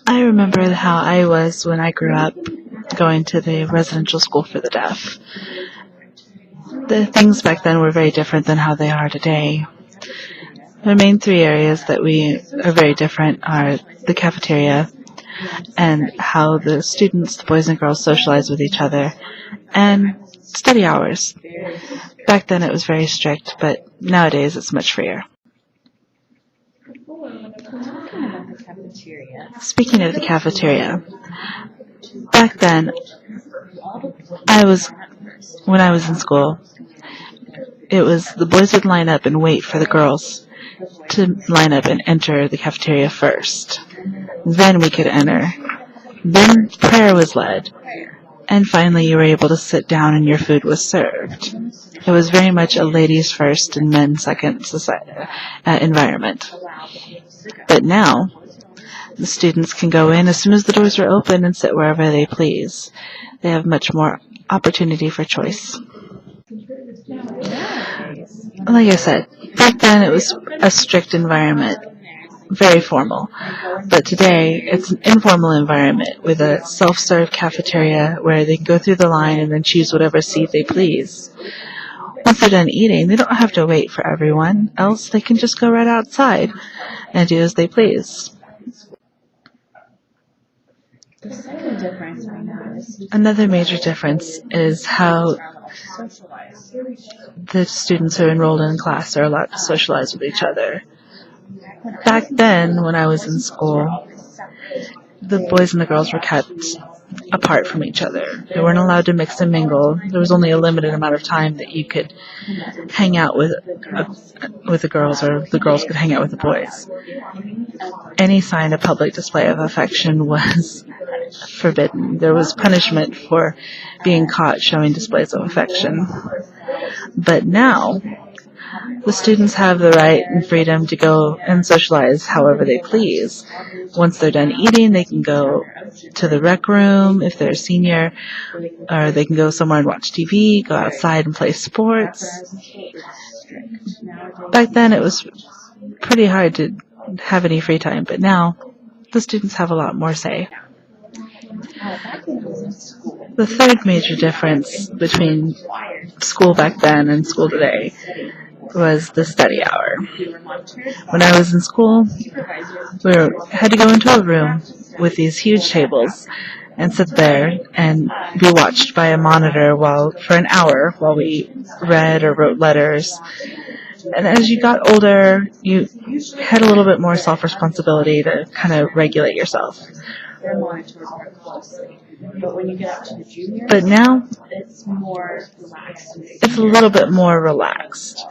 I remember how I was when I grew up going to the residential school for the deaf. The things back then were very different than how they are today. The main three areas that we are very different are the cafeteria and how the students, the boys and girls, socialize with each other, and study hours. Back then it was very strict, but nowadays it's much freer. Speaking of the cafeteria, back then, when I was in school, it was the boys would line up and wait for the girls to line up and enter the cafeteria first. Then we could enter. Then prayer was led. And finally you were able to sit down and your food was served. It was very much a ladies first and men second environment. But now, the students can go in as soon as the doors are open and sit wherever they please. They have much more opportunity for choice. Like I said, back then it was a strict environment, very formal. But today, it's an informal environment with a self-serve cafeteria where they can go through the line and then choose whatever seat they please. Once they're done eating, they don't have to wait for everyone, else they can just go right outside and do as they please. Another major difference is how the students who are enrolled in class are allowed to socialize with each other. Back then, when I was in school, the boys and the girls were kept apart from each other. They weren't allowed to mix and mingle. There was only a limited amount of time that you could hang out with the girls, or the girls could hang out with the boys. Any sign of public display of affection was forbidden. There was punishment for being caught showing displays of affection. But now, the students have the right and freedom to go and socialize however they please. Once they're done eating, they can go to the rec room if they're a senior, or they can go somewhere and watch TV, go outside and play sports. Back then it was pretty hard to have any free time, but now the students have a lot more say. The third major difference between school back then and school today was the study hour. When I was in school, we had to go into a room with these huge tables and sit there and be watched by a monitor for an hour while we read or wrote letters. And as you got older, you had a little bit more self-responsibility to kind of regulate yourself. But now, it's a little bit more relaxed.